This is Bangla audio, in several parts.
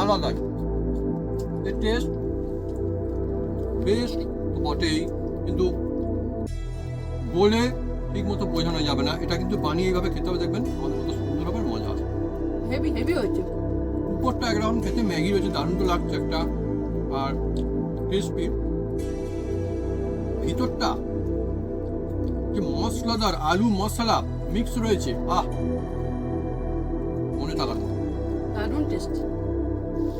আলাদাই। এর টেস্ট বেশ বটেই, কিন্তু বলে ঠিক মতো বোঝানো যাবে না। এটা কিন্তু বানিয়ে এইভাবে খেতে হবে, দেখবেন আমাদের মতো সুন্দর হবে, মজা হবে। হেভি হেভি হয়েছে। উপরটা একরকম খেতে ম্যাগি রয়েছে, দারুণ তো লাগছে একটা, আর ক্রিসপি। ভিতরটা যে মশলাদার আলু মশলা মিক্স রয়েছে, মনে থাকার মতো। দারুণ টেস্ট।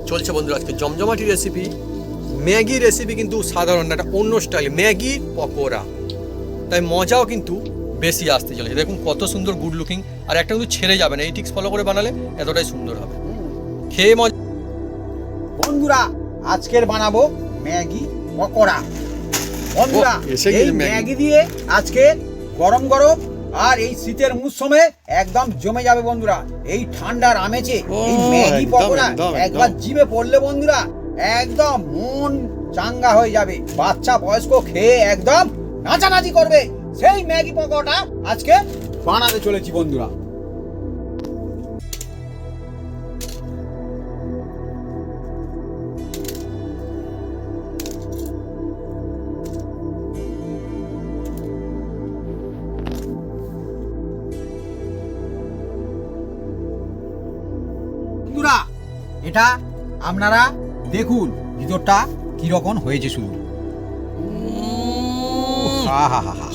চলছে বন্ধুরা আজকে জমজমাটি রেসিপি, ম্যাগি রেসিপি, কিন্তু সাধারণ না, একটা অন্য স্টাইল ম্যাগি পকোড়া, তাই মজাও কিন্তু বেশি আসতে চলেছে। দেখুন কত সুন্দর, গুড লুকিং, আর একটা কিন্তু ছেড়ে যাবে না, এই টিক্স ফলো করে বানালে এতটাই সুন্দর হবে, খেয়ে মজা। বন্ধুরা আজকের বানাবো ম্যাগি পকোড়া। বন্ধুরা এই ম্যাগি দিয়ে আজকে গরম গরম আর এই শীতের মৌসুমে একদম জমে যাবে বন্ধুরা। এই ঠান্ডার আমেজে এই ম্যাগি পকোড়া একবার জিভে পড়লে বন্ধুরা একদম মন চাঙ্গা হয়ে যাবে, বাচ্চা বয়স্ক খেয়ে একদম নাচানাচি করবে। সেই ম্যাগি পকোড়াটা আজকে বানাতে চলেছি বন্ধুরা। বন্ধুরা এটা আপনারা দেখুন ভিতরটা কিরকম হয়েছে শুধু।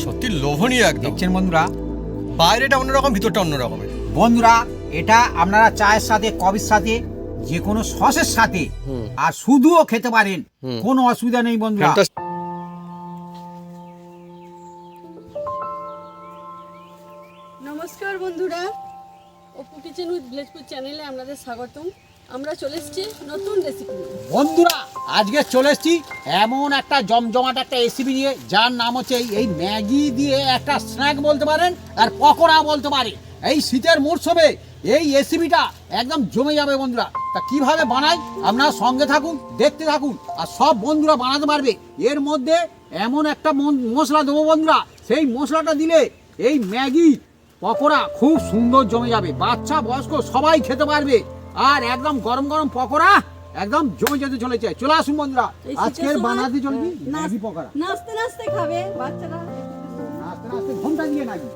সত্যি লোভনীয় একদম। দেখছেন বন্ধুরা, বাইরেটা অন্যরকম, ভিতরটা অন্যরকমের। বন্ধুরা এটা আপনারা চায়ের সাথে, কফির সাথে, যে কোনো সসের সাথে আর শুধুও খেতে পারেন, কোনো অসুবিধা নেই বন্ধুরা। নমস্কার বন্ধুরা, অপু কিচেন উইথ ভিলেজপুর চ্যানেলে আপনাদের স্বাগতম। আমরা চলে এসেছি নতুন রেসিপি নিয়ে। বন্ধুরা আজকে চলে এসেছি এমন একটা জমজমাট একটা রেসিপি নিয়ে, যার নাম হচ্ছে এই ম্যাগি দিয়ে একটা স্ন্যাক বলতে পারেন আর পকোড়া বলতে পারে। এই শীতের মরশুমে এই রেসিপিটা একদম জমে যাবে বন্ধুরা। তা কিভাবে বানাই আপনারা সঙ্গে থাকুন, দেখতে থাকুন, আর সব বন্ধুরা বানাতে পারবে। এর মধ্যে এমন একটা মশলা দেবো বন্ধুরা, সেই মশলাটা দিলে এই ম্যাগি পকোড়া খুব সুন্দর জমে যাবে, বাচ্চা বয়স্ক সবাই খেতে পারবে, আর একদম গরম গরম পকোড়া একদম জমে যেতে চলেছে। চলে আসুন বন্ধুরা, আজকের বানাতে চলেছি ম্যাগি পকোড়া। নাচতে নাচতে খাবে বাচ্চারা, নাচতে নাচতে ঘন্টা দিয়ে নাকি।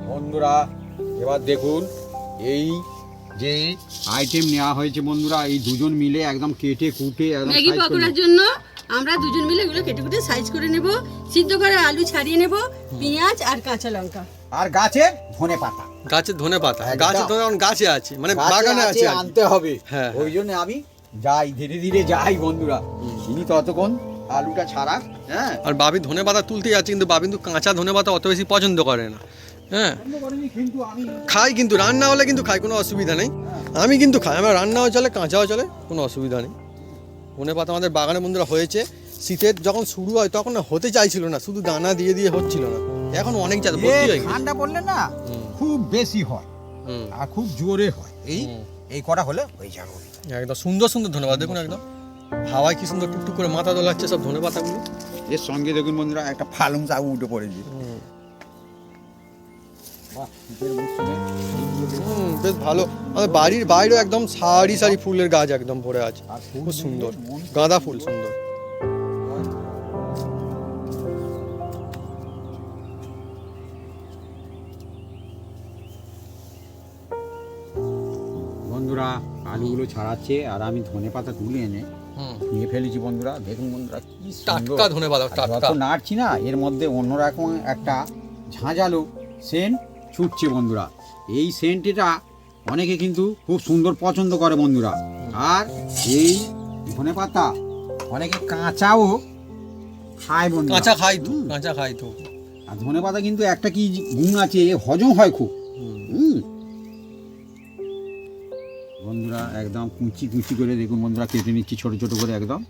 বন্ধুরা এবার দেখুন এই যে আইটেম নেওয়া হয়েছে বন্ধুরা, এই দুজন মিলে একদম কেটে কুটে একদম ম্যাগি size করে পকোড়ার নেব। জন্য আমরা দুজন মিলে এগুলো কেটে কুটে সাইজ করে নেব। সিদ্ধ করে আলু ছাড়িয়ে নেব, পেঁয়াজ আর কাঁচা লঙ্কা, আর গাছে ধনে পাতা। গাছের ধনে পাতা, একদম। গাছের ধনে এখন গাছে আছে, মানে গাছে বাগানে আছে আর কি। আনতে হবে। হ্যাঁ, ওই জন্য আমি যাই, ধীরে ধীরে যাই বন্ধুরা। ইনি ততক্ষণ আলুটা ছাড়া। হ্যাঁ, আর বাবি ধনে পাতা তুলতে যাচ্ছে, কিন্তু বাবি কিন্তু কাঁচা ধনে পাতা অত বেশি পছন্দ করে না। হ্যাঁ, কিন্তু আমি খাই, কিন্তু রান্না হলে কিন্তু খাই, কোনো অসুবিধা নেই। আমি কিন্তু খাই, আমার রান্নাও চলে, কাঁচাও চলে, কোনো অসুবিধা নেই। ধনে পাতা আমাদের বাগানে বন্ধুরা হয়েছে। শীতের যখন শুরু হয় তখন না হতে চাইছিল না, শুধু দানা দিয়ে দিয়ে হচ্ছিল না, এখন অনেক জায়গা ভর্তি হয়ে গেছে। ঠান্ডা পড়লে না খুব বেশি হয় আর খুব জোরে হয়। এই কটা হলে হয়ে যাবে। একদম সুন্দর সুন্দর ধনে পাতা দেখুন, একদম হাওয়ায় কি সুন্দর টুকটুক করে মাথা দোলাচ্ছে সব ধনে পাতাগুলো। এর সঙ্গে দেখুন বন্ধুরা একটা ফালুং শাক উঠে পড়েছে। বেশ ভালো। আমাদের বাড়ির বাইরেও একদম সারি সারি ফুলের গাছ একদম ভরে আছে, খুব সুন্দর, গাঁদা ফুল সুন্দর। বন্ধুরা আলুগুলো ছাড়াচ্ছে আর আমি ধনে পাতা তুলে এনে নিয়ে ফেলেছি বন্ধুরা। দেখুন বন্ধুরা কি টাটকা ধনে পাতা, টাটকা। যত নাড়ছি না এর মধ্যে অন্যরকম একটা ঝাঁঝালো সেন্ট ছুটছে বন্ধুরা। এই সেন্টটা অনেকে কিন্তু খুব সুন্দর পছন্দ করে বন্ধুরা। আর এই ধনে পাতা অনেকে কাঁচাও খায় বন্ধুরা। কাঁচা খাই তো, কাঁচা খাই তো। আর ধনে পাতা কিন্তু একটা কি গুণ আছে, হজম হয় খুব। বন্ধুরা একদম কুচি কুচি করে দেখুন বন্ধুরা কেটে নিচ্ছি ছোট ছোট করে একদম।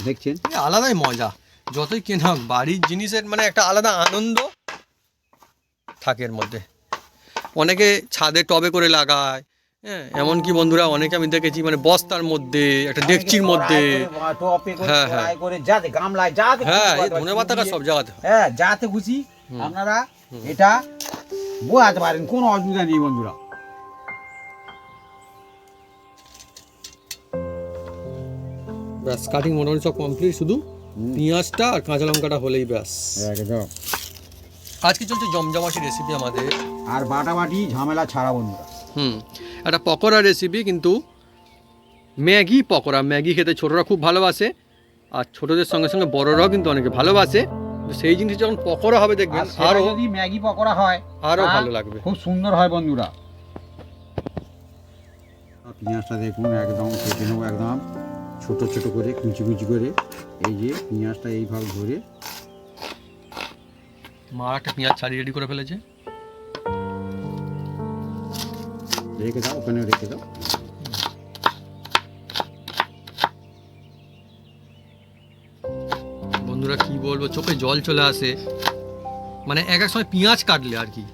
দেখছেন আলাদাই মজা, যতই কেনা হোক বাড়ির জিনিসের মানে একটা আলাদা আনন্দ। থাকে এর মধ্যে। অনেকে ছাদে টবে করে লাগায়, হ্যাঁ, এমনকি বন্ধুরা অনেকে আমি দেখেছি মানে বস্তার মধ্যে, একটা ডেকচির মধ্যে। হ্যাঁ, হ্যাঁ। যাতে গামলায় যাতে হ্যাঁ, এই ধনেপাতাটা সব জায়গাতে হয়। হ্যাঁ যাতে খুশি আপনারা এটা বোয়াতে পারেন, কোনো অসুবিধা নেই বন্ধুরা। ব্যাস কাটিং মোটামুটি সব কমপ্লিট, শুধু পেঁয়াজটা আর কাঁচা লঙ্কাটা হলেই ব্যাস। একদম। আজকে চলছে জমজমাটি রেসিপি আমাদের, আর বাটাবাটি ঝামেলা ছাড়া বন্ধুরা। একটা পকোড়া রেসিপি, কিন্তু ম্যাগি পকোড়া। ম্যাগি খেতে ছোটরা খুব ভালোবাসে, আর ছোটদের সঙ্গে সঙ্গে বড়রাও কিন্তু অনেকে ভালোবাসে। তো সেই জিনিস যখন পকোড়া হবে দেখবেন আরো আরো যদি ম্যাগি পকোড়া হয় আরো তা ভালো লাগবে। খুব সুন্দর হয় বন্ধুরা। পেঁয়াজটা দেখুন একদম কেটে নেবো, একদম ছোট ছোট করে কুচি কুচি করে। এই যে পেঁয়াজটা এইভাবে ধরে মা একটা পেঁয়াজ ছাড়িয়ে রেডি করে ফেলেছে। রেখে দাও, ওখানে রেখে দাও। বন্ধুরা কি বলবো, চোখে জল চলে আসে, মানে এক এক সময় পেঁয়াজ কাটলে আর কি,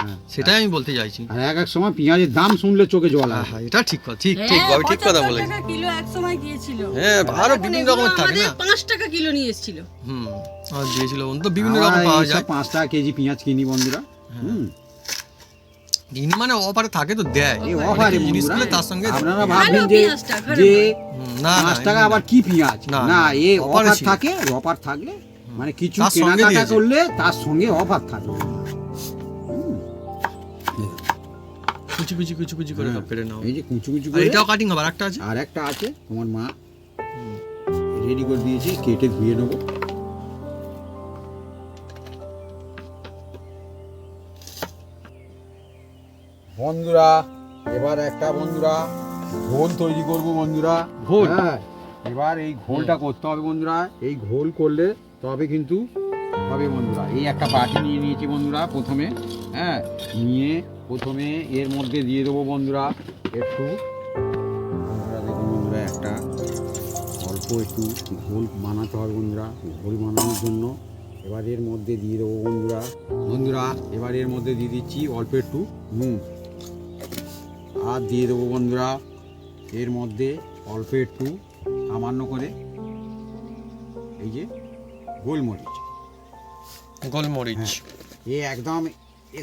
হ্যাঁ, সেটাই আমি বলতে চাইছি। আর এক এক সময় পেঁয়াজের দাম শুনলে চোখে জল আসে। হ্যাঁ, এটা ঠিক কথা, ঠিক ঠিক বাবু, ঠিক কথা 75 বলেছি। টাকা কিলো এক সময় গিয়েছিল। হ্যাঁ, আরো এখন বিভিন্ন এগুলো রকমের থাকে আমাদের না। 5 টাকা কিলো নিয়ে এসেছিল। আর দিয়েছিল বন্ধু, তো বিভিন্ন আমরা রকম পাওয়া এইসব যায়। 5 টাকা কেজি পেঁয়াজ কিনি বন্ধুরা। দিন মানে অফারে থাকে তো দেয়, এই অনেক অফারে জিনিস বন্ধুরা, গুলো তার সঙ্গে আপনারা দেয়। ভাববেন ভালো যে পেঁয়াজটা, খারাপ যে না না 5 টাকা এমনি আবার না। কি পেঁয়াজ, না, না না, এই অফারে অফার ছিল। থাকে, অফার থাকলে মানে কিছু তার সঙ্গে কেনাকাটা দিয়েছে। করলে তার সঙ্গে অফার থাকে। কুচি কুচি কুচি কুচি করে সব কেটে নাও। এই যে কুচু কুচু আর করে। এটাও কাটিং হবে, আর একটা আছে। আর একটা আছে তোমার মা রেডি করে দিয়েছে, কেটে ধুয়ে নেবো। বন্ধুরা এবার একটা বন্ধুরা ঘোল তৈরি করব বন্ধুরা। ঘোল? হ্যাঁ, এবার এই ঘোলটা করতে হবে বন্ধুরা। এই ঘোল করলে তবে কিন্তু হবে বন্ধুরা। এই একটা বাটি নিয়ে নিয়েছি বন্ধুরা প্রথমে। হ্যাঁ, নিয়ে প্রথমে এর মধ্যে দিয়ে দেবো বন্ধুরা একটু, বন্ধুরা দেখুন বন্ধুরা, একটা অল্প একটু ঘোল বানাতে হবে বন্ধুরা। ঘোল বানানোর জন্য এবার এর মধ্যে দিয়ে দেবো বন্ধুরা। এবার এর মধ্যে দিয়ে দিচ্ছি অল্প একটু নুন, আর দিয়ে দেবো বন্ধুরা এর মধ্যে অল্প একটু সামান্য করে এই যে গোলমরিচ। গোলমরিচ। এ একদম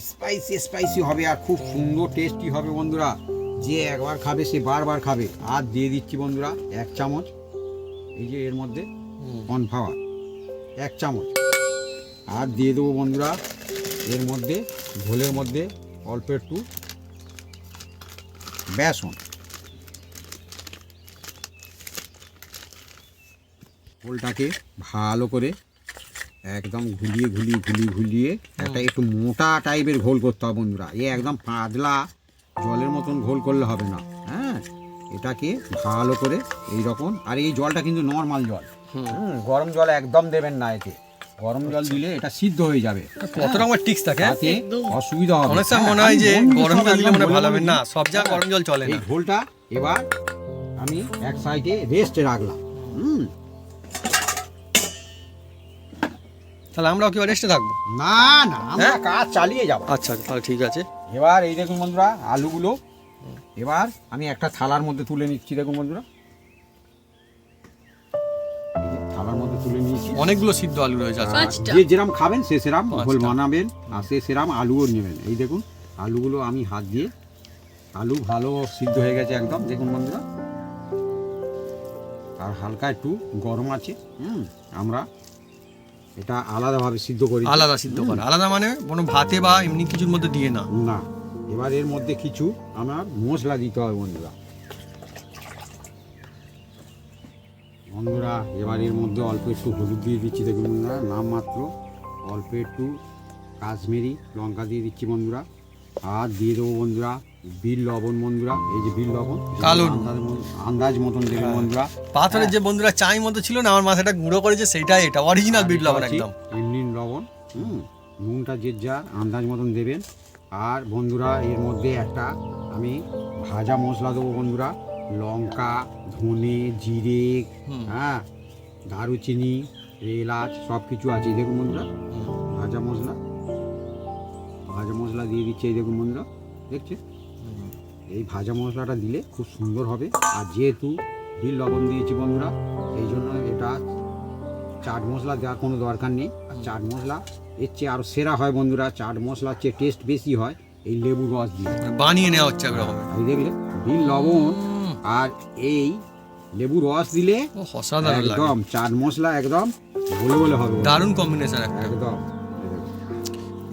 স্পাইসি স্পাইসি হবে আর খুব সুন্দর টেস্টি হবে বন্ধুরা। যে একবার খাবে সে বারবার খাবে। আর দিয়ে দিচ্ছি বন্ধুরা 1 চামচ এই যে এর মধ্যে কর্নফ্লাওয়ার 1 চামচ। আর দিয়ে দেবো বন্ধুরা এর মধ্যে ঘোলের মধ্যে অল্প একটু বেসন। ঘোলটাকে ভালো করে একদম ঘুলিয়ে একটা একটু মোটা টাইপের ঘোল করতে হবে বন্ধুরা। এ একদম পাতলা জলের মতন ঘোল করলে হবে না। হ্যাঁ, এটাকে ভালো করে এই রকম। আর এই জলটা কিন্তু নর্মাল জল, গরম জল একদম দেবেন না। এতে গরম জল দিলে এটা সিদ্ধ হয়ে যাবে। কত রকমের টিক্স থাকে, তাতে অসুবিধা হবে। অনেক সময় মনে হয় যে গরম জল দিলে মনে ভালো হবে না, সব জায়গায় গরম জল চলে এই না। ঘোলটা এবার আমি এক সাইডে রেস্টে রাখলাম। তাহলে আমরাও কি রেস্টে থাকবো? না না, আমরা কাজ চালিয়ে যাব। আচ্ছা তাহলে ঠিক আছে। এবার এই দেখুন বন্ধুরা আলুগুলো এবার আমি একটা থালার মধ্যে তুলে নিচ্ছি। দেখুন বন্ধুরা, এই যে থালার মধ্যে তুলে নিয়েছি। অনেকগুলো সিদ্ধ আলু রয়েছে আজকে। আর পাঁচটা। যে যেরাম খাবেন সে সেরাম ঘোল পাঁচটা। বানাবেন, আর সে সেরাম আলুও নেবেন। এই দেখুন আলুগুলো আমি হাত দিয়ে, আলু ভালো সিদ্ধ হয়ে গেছে একদম। দেখুন বন্ধুরা, আর হালকা একটু গরম আছে। আমরা এটা আলাদাভাবে সিদ্ধ করি। আলাদা সিদ্ধ করে, আলাদা মানে কোনো ভাতে বা এমনি কিছুর মধ্যে দিয়ে না। না, এবার এর মধ্যে কিছু আমার মশলা দিতে হবে বন্ধুরা। এবার এর মধ্যে অল্প একটু হলুদ দিয়ে দিচ্ছি। দেখুন বন্ধুরা, নামমাত্র অল্প একটু কাশ্মীরি লঙ্কা দিয়ে দিচ্ছি বন্ধুরা। আর দিয়ে দেবো বন্ধুরা বিট লবণ বন্ধুরা। এই যে বিট লবণ কালো আন্দাজ মতন দেবেন বন্ধুরা। পাথরের যে বন্ধুরা চাই মতো ছিল না, আমার মাথাটা গুঁড়ো করেছে, সেইটাই এটা অরিজিনাল বিট লবণ একদম। এমনি লবণ, নুনটা যে যার আন্দাজ মতন দেবেন। আর বন্ধুরা এর মধ্যে একটা আমি ভাজা মশলা দেবো বন্ধুরা। লঙ্কা, ধনে, জিরে, হ্যাঁ, দারুচিনি, এলাচ সব কিছু আছে। দেখুন বন্ধুরা, ভাজা ভাজা মশলা দিয়ে দিচ্ছি, এই দেখুন বন্ধুরা, দেখছে? এই ভাজা মশলাটা দিলে খুব সুন্দর হবে। আর যেহেতু বিল লবণ দিয়েছি বন্ধুরা, এই জন্য এটা চাট মশলা দেওয়ার কোনো দরকার নেই। আর চাট মশলা এর চেয়ে আরও সেরা হয় বন্ধুরা, চাট মশলার চেয়ে টেস্ট বেশি হয় এই লেবু রস দিয়ে। বানিয়ে নেওয়া হচ্ছে একরকম। এই দেখলে বিল লবণ আর এই লেবু রস দিলে অসাধারণ লাগে, একদম চাট মশলা একদম বলে বলে হবে, দারুণ কম্বিনেশন একটা একদম।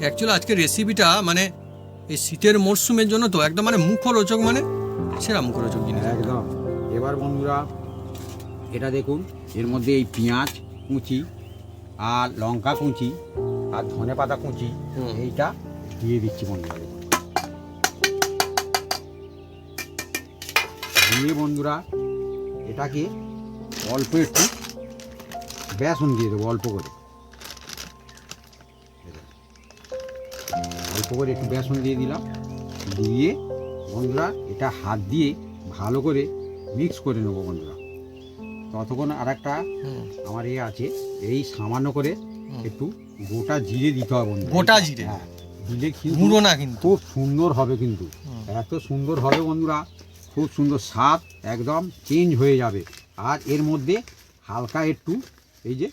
অ্যাকচুয়ালি আজকের রেসিপিটা মানে এই শীতের মরশুমের জন্য তো একদম মানে মুখরোচক, মানে সেরা মুখরোচক জিনিস একদম। এবার বন্ধুরা এটা দেখুন, এর মধ্যে এই পেঁয়াজ কুচি আর লঙ্কা কুচি আর ধনে পাতা কুচি এইটা দিয়ে দিচ্ছি বন্ধুরা। দিয়ে বন্ধুরা এটাকে অল্প একটু বেসন দিয়ে দেবো, অল্প করে একটু বেসন দিয়ে দিলাম। দিয়ে বন্ধুরা এটা হাত দিয়ে ভালো করে মিক্স করে নেবো বন্ধুরা। ততক্ষণ আর একটা আমার আছে, এই সামান্য করে একটু গোটা জিরে দিতে হবে বন্ধুরা। গোটা জিরে? হ্যাঁ, দিলে গুঁড়ো না, কিন্তু খুব সুন্দর হবে, কিন্তু এত সুন্দর হবে বন্ধুরা, খুব সুন্দর স্বাদ একদম চেঞ্জ হয়ে যাবে। আর এর মধ্যে হালকা একটু এই যে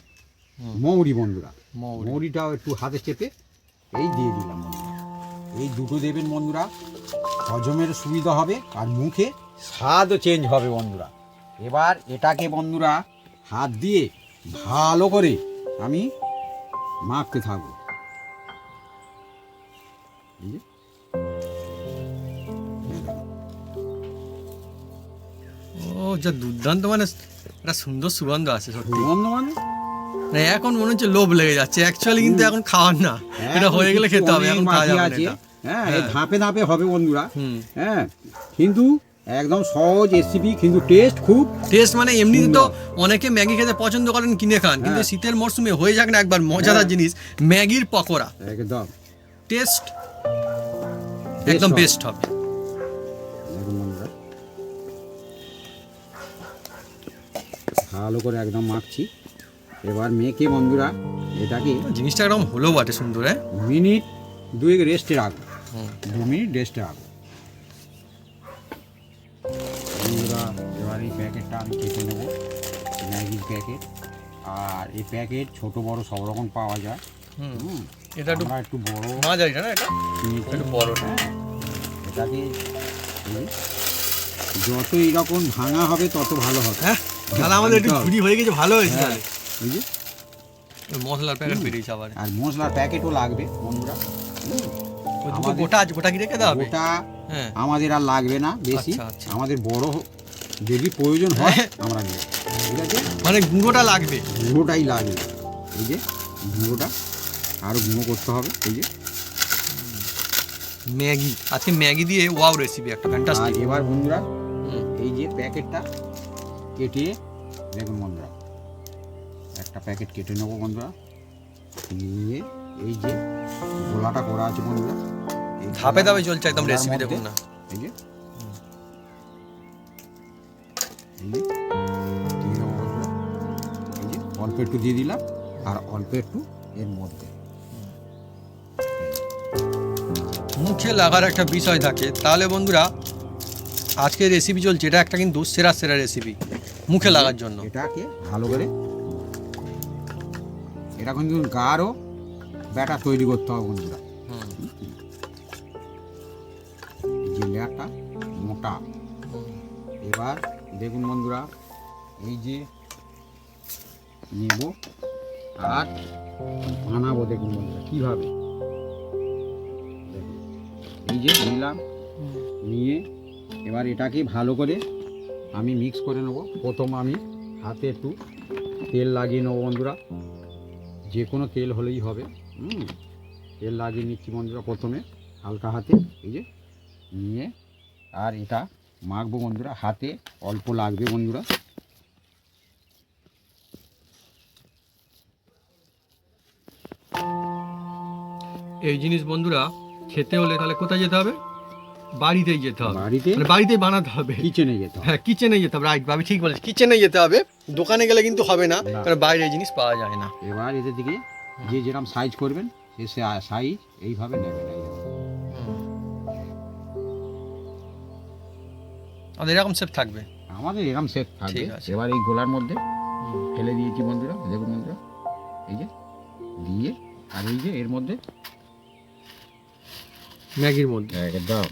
মৌরি বন্ধুরা, মৌরিটাও একটু হাতে চেপে এই দিয়ে দিলাম বন্ধুরা। এই দুটো দেবেন বন্ধুরা, হজমের সুবিধা হবে আর মুখে স্বাদও চেঞ্জ হবে বন্ধুরা। এবার এটাকে বন্ধুরা হাত দিয়ে ভালো করে আমি মাখতে থাকবো। এই যে ও যা দুর্দান্ত, মানে একটা সুন্দর সুগন্ধ আছে সত্যি। সুগন্ধ মানে না, এখন মনে হচ্ছে লোভ লেগে যাচ্ছে অ্যাকচুয়ালি, কিন্তু এখন খাওয়ার না, এটা হয়ে গেলে খেতে হবে, এখন খাওয়া যাবে না এটা। হ্যাঁ, এই ধাপে ধাপে হবে বন্ধুরা। হ্যাঁ, কিন্তু একদম সহজ রেসিপি, কিন্তু টেস্ট মানে এমনিতে তো অনেকে ম্যাগি খেতে পছন্দ করেন, কিনে খান, কিন্তু শীতের মরশুমে হয়ে যাক না একবার মজাদার জিনিস ম্যাগির পকোড়া, একদম টেস্ট একদম বেস্ট হবে। ভালো করে একদম মাখছি। এবার মেখে বন্ধুরা এটাকে জিনিসটা একদম হলো বটে সুন্দর। মিনিট 2 রেস্টে রাখবো, 2 মিনিট রেস্টে রাখবো বন্ধুরা। এবার এই প্যাকেটটা আমি কেটে নেবো, ম্যাগির প্যাকেট। আর এই প্যাকেট ছোট বড় সব রকম পাওয়া যায়। এটা একটু বড় মাঝারি না, এটা একটু বড়। এটাকে যত এইরকম ভাঙা হবে তত ভালো হবে। হ্যাঁ, তাহলে আমাদের একটু ঝুড়ি হয়ে গেছে, ভালো হয়েছে। তাহলে এই যে মশলার প্যাকেট বেরিয়েছে আবার, আর মশলার প্যাকেটও লাগবে বন্ধুরা। গোটা কি রেখে দেওয়া হবে? গোটা আমাদের আর লাগবে না বেশি, আমাদের বড় যদি প্রয়োজন হয় আমরা নেব, ঠিক আছে? মানে গুঁড়োটা লাগবে, গুঁড়োটাই লাগবে। এই যে গুঁড়োটা আরও গুঁড়ো করতে হবে। এই যে ম্যাগি, আজকে ম্যাগি দিয়ে ওয়াও রেসিপি একটা ফ্যান্টাস্টিক। এবার বন্ধুরা এই যে প্যাকেটটা কেটে দেখুন বন্ধুরা, একটা প্যাকেট কেটে নেবো বন্ধুরা। নিয়ে এই যে গোলাটা করা আছে বন্ধুরা, এই ধাপে ধাপে চলছে একদম রেসিপি, দেখুন না। এই যে দিয়ে দেবো বন্ধুরা। এই যে অল্প একটু দিয়ে দিলাম আর অল্প একটু এর মধ্যে। মুখে লাগার একটা বিষয় থাকে, তাহলে বন্ধুরা আজকের রেসিপি চলছে, এটা একটা কিন্তু সেরা রেসিপি মুখে লাগার জন্য। এটাকে ভালো করে এটা কিন্তু গাঢ় ব্যাটার তৈরি করতে হবে বন্ধুরা। যে লেয়ারটা মোটা। এবার দেখুন বন্ধুরা, এই যে নেব আর বানাবো, দেখুন বন্ধুরা কীভাবে। এই যে নিলাম, নিয়ে এবার এটাকে ভালো করে আমি মিক্স করে নেব। প্রথম আমি হাতে একটু তেল লাগিয়ে নেবো বন্ধুরা, যে কোনো তেল হলেই হবে। তেল লাগিয়ে নিচ্ছি বন্ধুরা প্রথমে হালকা হাতে, এই যে নিয়ে আর এটা মাখবো বন্ধুরা। হাতে অল্প লাগবে বন্ধুরা। এই জিনিস বন্ধুরা খেতে হলে তাহলে কোথায় যেতে হবে? বাড়িতেই যেতে হবে, বাড়িতেই বানাতে হবে, কিচেনে যেতে হবে। হ্যাঁ, কিচেনে যেতে হবে, রাইট ভাবে ঠিক বলেছি, কিচেনে যেতে হবে। দোকানে গেলে কিন্তু হবে না, কারণ বাইরে এই জিনিস পাওয়া যায় না। এবার এদের দিকে যে যেরকম সাইজ করবেন সে সাইজ এইভাবে নেবেন। আর এরকম শেপ থাকবে। আমাদের এরকম সেট থাকবে। ঠিক আছে। এবার এই গোলার মধ্যে ফেলে দিয়েছি বন্ধুরা, দেখুন বন্ধুরা, এই যে দিয়ে, আর এই যে এর মধ্যে ম্যাগির মধ্যে একদম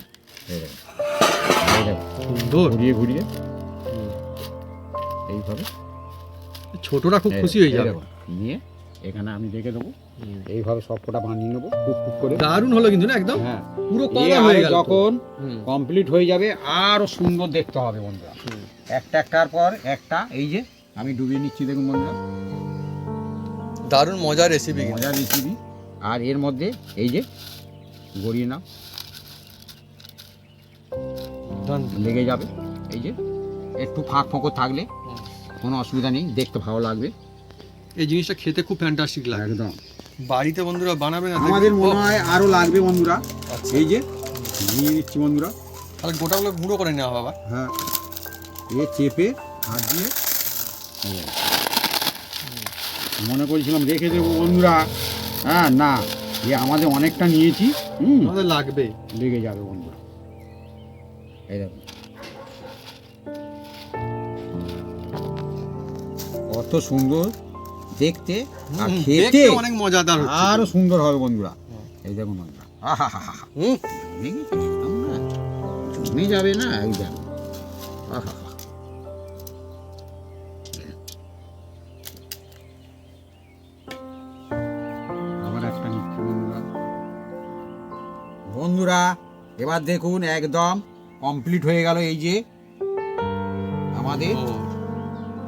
সুন্দর ঘুরিয়ে ঘুরিয়ে এইভাবে ছোটরা খুব খুশি হয়ে যাবে। নিয়ে এখানে আমি রেখে দেবো, এইভাবে সব কটা বানিয়ে নেবো টুক টুক করে। দারুণ হলো কিন্তু না একদম, হ্যাঁ, পুরো এ কভার হয়ে আরে গেল। যখন হুম। কমপ্লিট হয়ে যাবে আরো সুন্দর দেখতে হবে বন্ধুরা। একটা একটার পর একটা এই যে আমি ডুবিয়ে নিচ্ছি, দেখুন বন্ধুরা, দারুণ মজার রেসিপি। মজার রেসিপি। আর এর মধ্যে এই যে গড়িয়ে নাও, লেগে যাবে। এই যে একটু ফাঁক ফোঁকো থাকলে কোনো অসুবিধা নেই, দেখতে ভালো লাগবে। এই জিনিসটা খেতে খুব ফ্যান্টাস্টিক লাগে। একদম বাড়িতে বন্ধুরা বানাবে না, আমাদের দেখবেন। মনে হয় আরো লাগবে বন্ধুরা। আচ্ছা। এই যে নিয়ে নিচ্ছি বন্ধুরা। তাহলে গোটাগুলো গুঁড়ো করে নেওয়া বাবা। হ্যাঁ, এ চেপে হাত দিয়ে এই যে। মনে করেছিলাম রেখে দেবো বন্ধুরা, হ্যাঁ না, এ আমাদের অনেকটা নিয়েছি, আমাদের লাগবে। লেগে যাবে বন্ধুরা। এই দেখুন কত সুন্দর দেখতে, আর খেতে দেখতে অনেক মজাদার হচ্ছে। আরো সুন্দর হবে বন্ধুরা। এই দেখুন বন্ধুরা, আহা হা হা, হুম। জমে গেছে একদম না, জমে যাবে না একদম। আহা হা। আবার একটা নিচ্ছি বন্ধুরা। বন্ধুরা এবার দেখুন একদম কমপ্লিট হয়ে গেল। এই যে আমাদের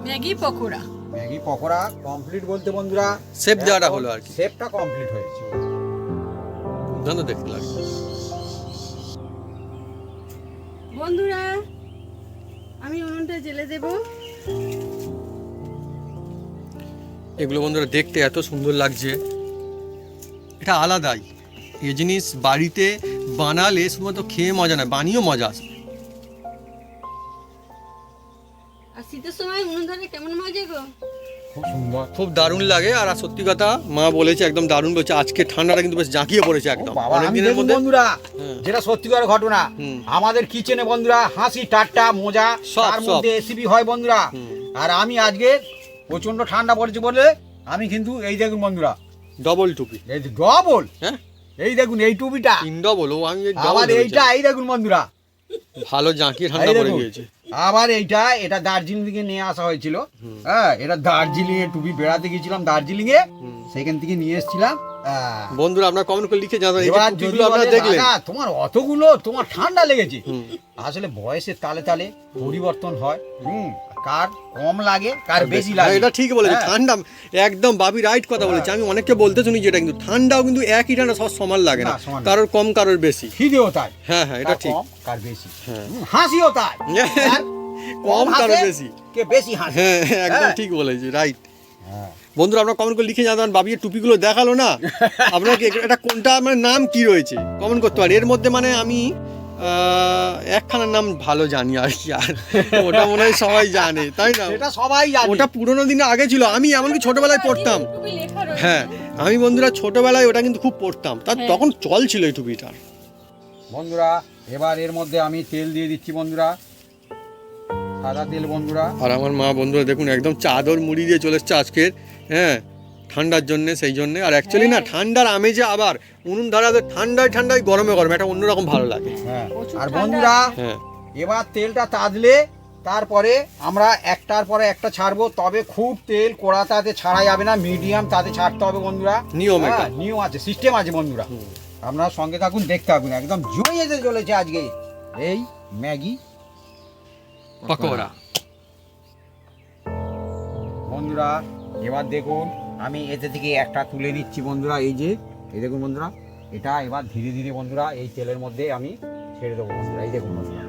Maggi pakora. Maggi pakora complete বলতে বন্ধুরা শেপ দেওয়াটা হলো আর কি। শেপটা কমপ্লিট হয়েছে। দুর্দান্ত দেখতে লাগছে। বন্ধুরা আমি উনুনটা জ্বেলে দেব। এগুলো বন্ধুরা দেখতে এত সুন্দর লাগছে, এটা আলাদাই। এই জিনিস বাড়িতে বানালে শুধুমাত্র খেয়ে মজা না, বানিয়েও মজা আসবে। আর শীতের সময় উনুন ধরে কেমন মজা গো। খুব সুন্দর। খুব দারুণ লাগে। আর সত্যি কথা মা বলেছে একদম দারুণ বলছে, আজকে ঠান্ডাটা কিন্তু বেশ জাঁকিয়ে পড়েছে একদম বাবা, অনেক আমি দিনের দেখুন মধ্যে। বন্ধুরা, হ্যাঁ। যেটা সত্যিকার ঘটনা, হুম। আমাদের কিচেনে বন্ধুরা হাসি ঠাট্টা মজা সব, তার সব। মধ্যে রেসিপি হয় বন্ধুরা। হুম। আর আমি আজকে প্রচন্ড ঠান্ডা পড়েছে বলে আমি কিন্তু এই দেখুন বন্ধুরা, ডবল টুপি। এই যে ডবল, হ্যাঁ, এই দেখুন এই টুপিটা, 3 ডবল। ও আমি double আবার ভেবেছিলাম। এইটা এই দেখুন বন্ধুরা, ভালো জাঁকিয়ে ঠান্ডা এই পড়ে দেখুন। গিয়েছে। আবার এটা দার্জিলিং থেকে নিয়ে আসা হয়েছিল। হ্যাঁ, এটা দার্জিলিং এ টুপি বেড়াতে গেছিলাম দার্জিলিং এ, সেখান থেকে নিয়ে এসেছিলাম। বন্ধুরা আপনারা কমেন্ট করে লিখে জানান এই যে এবার যদি টুপিগুলো আপনারা বলে, দেখলেন। দাদা তোমার অতগুলো, তোমার ঠান্ডা লেগেছে। হুম। আসলে বয়সের তালে তালে পরিবর্তন হয়। কার কম লাগে, কার বেশি হ্যাঁ, লাগে। এটা ঠিক বলেছে। হ্যাঁ। ঠান্ডা একদম বাবি রাইট কথা বলেছে। আমি অনেককে বলতে শুনি যেটা, কিন্তু ঠান্ডাও কিন্তু একই ঠান্ডা সব সমান লাগে না, না, সমান না। কারোর কম কারোর বেশি। খিদেও তাই, হ্যাঁ হ্যাঁ, এটা কার ঠিক। কম কার বেশি। হ্যাঁ। হাসিও তাই, কার কম কারোর হাসে, বেশি। কে বেশি হাসে। হ্যাঁ একদম হ্যাঁ। ঠিক বলেছে, রাইট। হ্যাঁ। বন্ধুরা আপনারা কমেন্ট করে লিখে জানান, বাবির টুপিগুলো দেখালো না আপনাকে, এটা কোনটা মানে নাম কি রয়েছে কমেন্ট করতে পারেন। এর মধ্যে মানে আমি একখানার নাম ভালো জানি আর কি, আর ওটা মনে হয় সবাই জানে, তাই না? এটা সবাই জানে। ওটা পুরোনো দিনে আগে ছিল, আমি এমনকি ছোটবেলায় পড়তাম। টুপি লেখা রয়েছে। হ্যাঁ, আমি বন্ধুরা ছোটবেলায় ওটা কিন্তু খুব পড়তাম, তার হ্যাঁ। তখন চল ছিল এই টুপিটা। বন্ধুরা এবার এর মধ্যে আমি তেল দিয়ে দিচ্ছি বন্ধুরা, সাদা তেল বন্ধুরা। আর আমার মা বন্ধুরা দেখুন একদম চাদর মুড়ি দিয়ে চলে এসছে আজকের, হ্যাঁ, ঠান্ডার জন্য, সেই জন্যে। আর অ্যাকচুয়ালি না, ঠান্ডার আমেজে আবার উনুন ধরা ঠান্ডায় ঠান্ডায় গরমে গরমে একটা অন্যরকম ভালো লাগে। হ্যাঁ, প্রচুর আর ঠান্ডা। বন্ধুরা হ্যাঁ, এবার তেলটা তাজলে তারপরে আমরা একটার পরে একটা ছাড়বো, তবে খুব তেল কড়া তাতে ছাড়া যাবে না, মিডিয়াম তাতে ছাড়তে হবে বন্ধুরা। নিয়ম এটা। হ্যাঁ, নিয়ম আছে, সিস্টেম আছে বন্ধুরা। আপনারা সঙ্গে থাকুন, দেখতে থাকুন, একদম জমে যেতে চলেছে আজকে এই ম্যাগি পকোড়া। বন্ধুরা এবার দেখুন আমি এতে থেকে একটা তুলে নিচ্ছি বন্ধুরা। এই যে এই দেখুন বন্ধুরা, এটা এবার ধীরে ধীরে বন্ধুরা এই তেলের মধ্যে আমি ছেড়ে দেবো বন্ধুরা। এই দেখুন বন্ধুরা,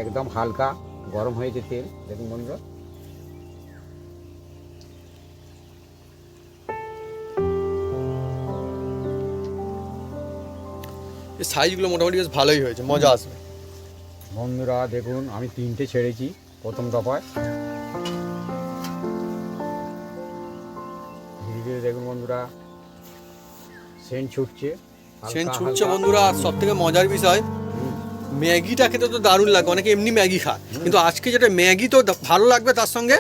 একদম হালকা গরম হয়েছে তেল, দেখুন বন্ধুরা। এই সাইজগুলো মোটামুটি বেশ ভালোই হয়েছে, মজা আসবে। বন্ধুরা দেখুন আমি 3টে ছেড়েছি প্রথম দফায়। ধীরে ধীরে দেখুন বন্ধুরা সেন্ট ছুটছে, হালকা সেন ছুটছে হালকা। বন্ধুরা। আর সব থেকে মজার বিষয়, ম্যাগিটা খেতে তো দারুণ লাগে, অনেকে এমনি ম্যাগি খায়, কিন্তু আজকে যেটা ম্যাগি তো ভালো লাগবে, তার সঙ্গে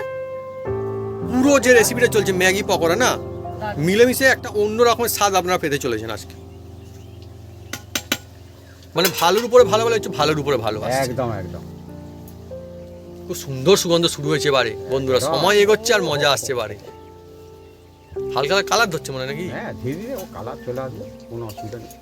পুরো যে রেসিপিটা চলছে ম্যাগি পকোড়া না, মিলেমিশে একটা অন্য রকমের স্বাদ আপনারা পেতে চলেছেন আজকে। মানে ভালোর উপরে ভালো বলে হচ্ছে ভালোর উপরে ভালো আসছে। একদম একদম খুব সুন্দর সুগন্ধ শুরু হয়েছে এবারে বন্ধুরা, সময় এগোচ্ছে আর মজা আসছে এবারে। হালকা কালার ধরছে মনে হয় নাকি? হ্যাঁ, ধীরে ধীরে ও কালার চলে আসবে, কোনো অসুবিধা নেই।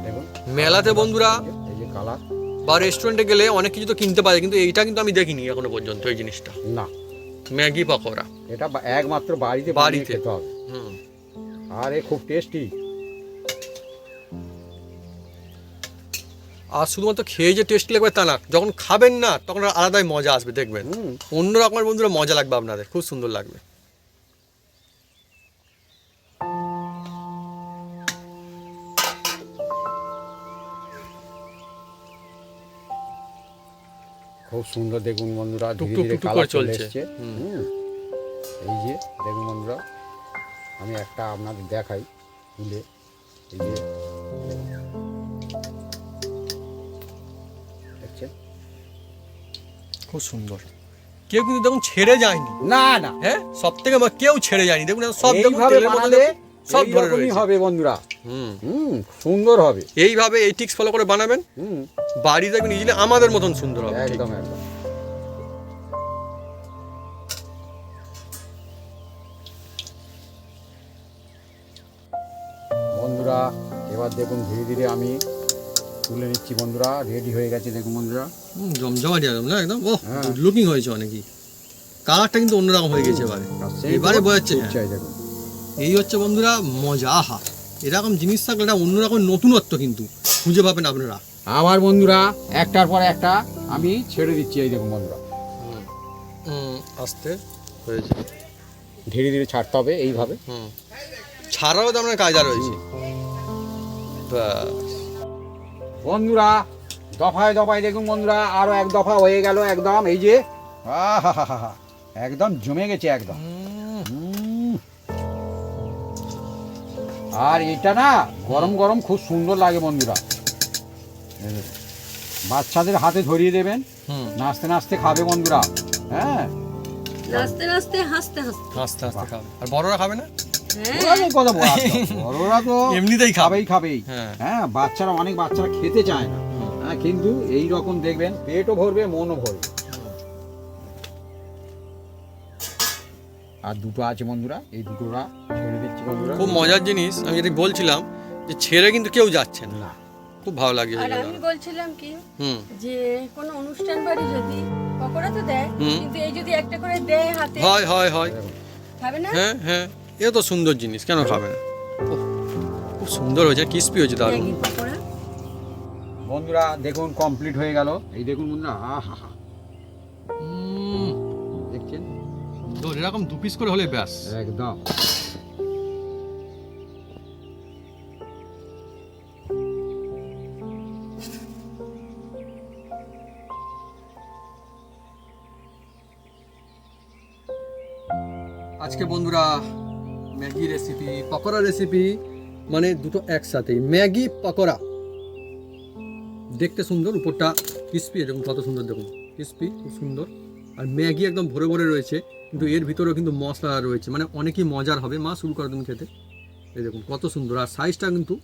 দেখুন মেলাতে বন্ধুরা এই যে কালার, বা রেস্টুরেন্টে গেলে অনেক কিছু তো কিনতে পারে, কিন্তু এইটা কিন্তু আমি দেখিনি এখনো পর্যন্ত এই জিনিসটা, না ম্যাগি পকোড়া। এটা একমাত্র বাড়িতে বাড়িতে। বানিয়ে খেতে হবে, হুম, আর এ খুব টেস্টি। আর শুধুমাত্র খেয়ে যে টেস্ট লাগবে তা না, যখন খাবেন না তখন আলাদাই মজা আসবে, দেখবেন অন্য রকমের বন্ধুরা মজা লাগবে আপনাদের, খুব সুন্দর লাগবে। খুব সুন্দর দেখুন বন্ধুরা, ধীরে টুকটুক ধীরে টুকটুক কালার করে চলে চলছে। এসছে। এই যে দেখুন বন্ধুরা, আমি একটা আপনাদের দেখাই তুলে, এই যে দেখছেন, খুব সুন্দর। কেউ কিন্তু দেখুন ছেড়ে যায়নি, না না হ্যাঁ সব থেকে কেউ ছেড়ে যায়নি, দেখুন সব দেখুন এইভাবে তেলের মধ্যে বানালে সব ধরে এইরকমই রয়েছে। হবে বন্ধুরা। হুম, সুন্দর হবে। এইভাবে এই টিক্স ফলো করে বানাবেন, বাড়ি দেখবেন ইজিলি আমাদের মতন সুন্দর হবে। ঠিক। একদম একদম। বন্ধুরা এবার দেখুন ধীরে ধীরে আমি তুলে নিচ্ছি বন্ধুরা, রেডি হয়ে গেছে দেখুন বন্ধুরা। জমজমাটি একদম না, একদম ওহ হ্যাঁ। গুড লুকিং হয়েছে অনেকই, কালারটা কিন্তু অন্যরকম হয়ে গেছে এবারে, এবারে বোঝাচ্ছে। চাই দেখুন, এই হচ্ছে বন্ধুরা মজা। আহা, এরকম জিনিস থাকলে এটা অন্যরকম নতুনত্ব কিন্তু খুঁজে পাবেন আপনারা। আবার বন্ধুরা একটার পর একটা আমি ছেড়ে দিচ্ছি, এই দেখুন বন্ধুরা, আস্তে হয়েছে, ধীরে ধীরে ছাড়তে হবে এইভাবে। ছাড়াও তো আপনার কায়দা রয়েছে। ব্যাস। বন্ধুরা দফায় দফায় দেখুন বন্ধুরা, আরো এক দফা হয়ে গেল একদম, এই যে আহা একদম জমে গেছে একদম। আর এটা না গরম গরম খুব সুন্দর লাগে বন্ধুরা, বাচ্চাদের হাতে ধরিয়ে দেবেন, নাচতে নাচতে খাবে বন্ধুরা। হ্যাঁ, নাচতে নাচতে হাসতে হাসতে। আস্তে আস্তে খাবে, আর বড়রা খাবে না? হ্যাঁ, ওরা তো কথা বলা আছে, বড়রা তো এমনিতেই খাবে। খাবেই। হ্যাঁ। হ্যাঁ, বাচ্চারা অনেক বাচ্চারা খেতে চায় না, হ্যাঁ, কিন্তু এই রকম দেখবেন পেটও ভরবে মনও ভরবে। আর দুটো আছে বন্ধুরা, এই দুটোরা ছেড়ে দিচ্ছি বন্ধুরা। খুব মজার জিনিস, আমি যেটা বলছিলাম যে ছেড়ে কিন্তু কেউ যাচ্ছে না, খুব ভালো লাগে। আর আমি বলছিলাম কি হুম, যে কোনো অনুষ্ঠান বাড়ি যদি পকোড়া তো দেয়, হুম। কিন্তু এই যদি একটা করে দেয় হাতে, হয় হয় হয়, খাবে না? হ্যাঁ হ্যাঁ, এ তো সুন্দর জিনিস, কেন খাবে না? ওহ, খুব সুন্দর হয়েছে, ক্রিস্পি হয়েছে দারুণ। ম্যাগি পকোড়া। বন্ধুরা দেখুন কমপ্লিট হয়ে গেল, এই দেখুন বন্ধুরা, আহা দেখছেন, তো এরকম দু পিস করে হলে ব্যাস। একদম। আজকে বন্ধুরা ম্যাগি রেসিপি, পকোড়া রেসিপি, মানে দুটো একসাথে, ম্যাগি পকোড়া। দেখতে সুন্দর, উপরটা ক্রিস্পি, দেখুন কত সুন্দর, দেখুন ক্রিস্পি, খুব সুন্দর। আর ম্যাগি একদম ভরে ভরে রয়েছে, কিন্তু এর ভিতরেও কিন্তু মশলা রয়েছে, মানে অনেকই মজার হবে। মা শুরু করো তুমি খেতে, এই দেখুন কত সুন্দর, আর সাইজটা কিন্তু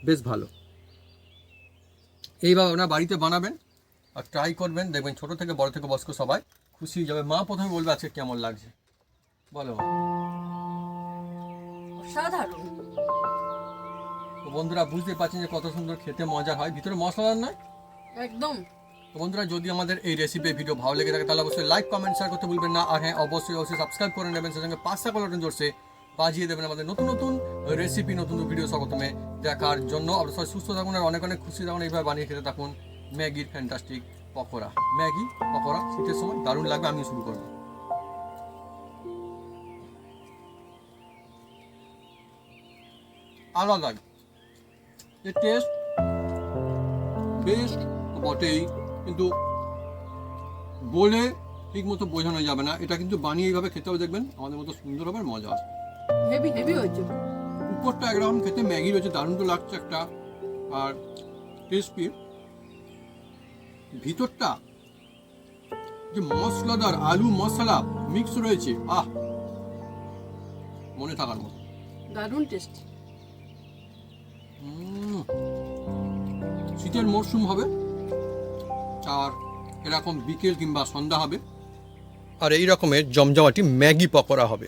বেশ ভালো। এইভাবে আপনারা বাড়িতে বানাবেন আর ট্রাই করবেন, দেখবেন ছোটো থেকে বড় থেকে বয়স্ক সবাই খুশি হয়ে যাবে। মা প্রথমে বলবে আজকে কেমন লাগছে, বলো মা। সাধারণ। তো বন্ধুরা বুঝতে পারছেন যে কত সুন্দর খেতে মজার হয়, ভিতরে মশলাদার নয় একদম। তো বন্ধুরা যদি আমাদের এই রেসিপি ভিডিও ভালো লেগে থাকে তাহলে অবশ্যই লাইক কমেন্ট শেয়ার করতে ভুলবেন না। আর হ্যাঁ, অবশ্যই সাবস্ক্রাইব করে নেবেন, সেই সঙ্গে পাঁচটা কলটন জোরসে বাজিয়ে দেবেন আমাদের নতুন নতুন রেসিপি, নতুন ভিডিও প্রথমে দেখার জন্য। আপনারা সবাই সুস্থ থাকুন আর অনেক অনেক খুশি থাকুন, এইভাবে বানিয়ে খেতে থাকুন ম্যাগির ফ্যান্টাস্টিক পকোড়া। ম্যাগি পকোড়া শীতের সময় দারুণ লাগবে, আমিও শুরু করবো। আলাদা এর টেস্ট বেশ বটেই, কিন্তু বলে ঠিক মতো বোঝানো যাবে না। এটা কিন্তু বানিয়ে এইভাবে খেতে হবে, দেখবেন আমাদের মতো সুন্দর হবে, মজা আসবে। হেভি হেভি হয়েছে। উপরটা একরকম খেতে ম্যাগি রয়েছে, দারুণ তো লাগছে একটা, আর ক্রিসপি। ভিতরটা যে মশলাদার আলু মশলা মিক্স রয়েছে, আহ মনে থাকার মতো। দারুণ টেস্ট। শীতের মরশুম হবে, আর এরকম বিকেল কিংবা সন্ধ্যা হবে, আর এই রকমের জমজমাটি ম্যাগি পকোড়া হবে।